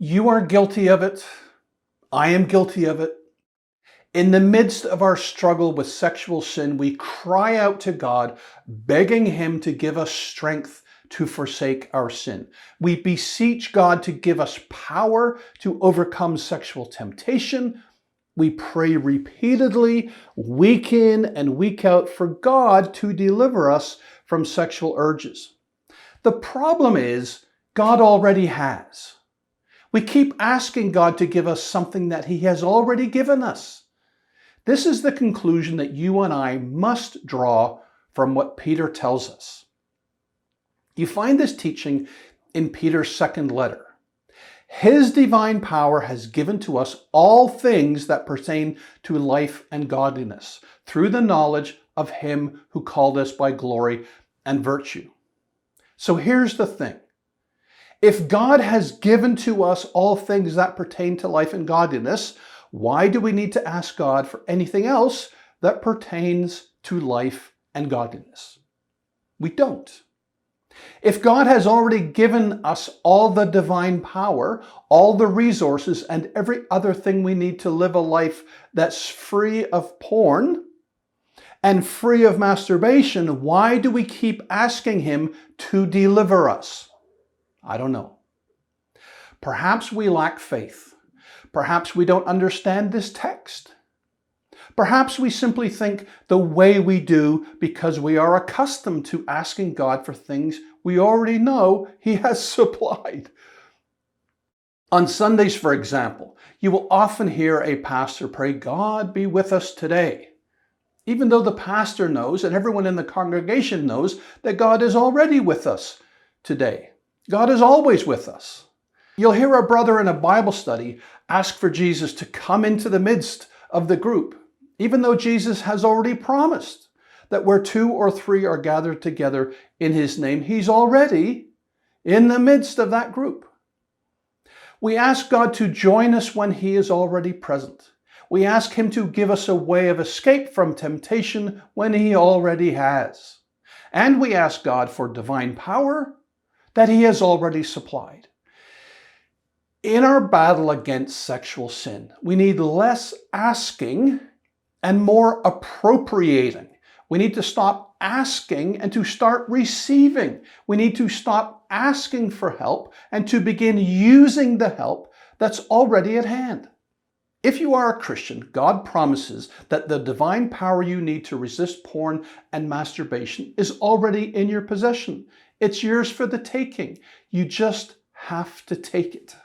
You are guilty of it. I am guilty of it. In the midst of our struggle with sexual sin, we cry out to God, begging Him to give us strength to forsake our sin. We beseech God to give us power to overcome sexual temptation. We pray repeatedly, week in and week out, for God to deliver us from sexual urges. The problem is, God already has. We keep asking God to give us something that He has already given us. This is the conclusion that you and I must draw from what Peter tells us. You find this teaching in Peter's second letter. His divine power has given to us all things that pertain to life and godliness, through the knowledge of Him who called us by glory and virtue. So here's the thing. If God has given to us all things that pertain to life and godliness, why do we need to ask God for anything else that pertains to life and godliness? We don't. If God has already given us all the divine power, all the resources, and every other thing we need to live a life that's free of porn and free of masturbation, why do we keep asking Him to deliver us? I don't know. Perhaps we lack faith. Perhaps we don't understand this text. Perhaps we simply think the way we do because we are accustomed to asking God for things we already know He has supplied. On Sundays, for example, you will often hear a pastor pray, "God be with us today," even though the pastor knows and everyone in the congregation knows that God is already with us today. God is always with us. You'll hear a brother in a Bible study ask for Jesus to come into the midst of the group, even though Jesus has already promised that where 2 or 3 are gathered together in His name, He's already in the midst of that group. We ask God to join us when He is already present. We ask Him to give us a way of escape from temptation when He already has. And we ask God for divine power that He has already supplied. In our battle against sexual sin, we need less asking and more appropriating. We need to stop asking and to start receiving. We need to stop asking for help and to begin using the help that's already at hand. If you are a Christian, God promises that the divine power you need to resist porn and masturbation is already in your possession. It's yours for the taking. You just have to take it.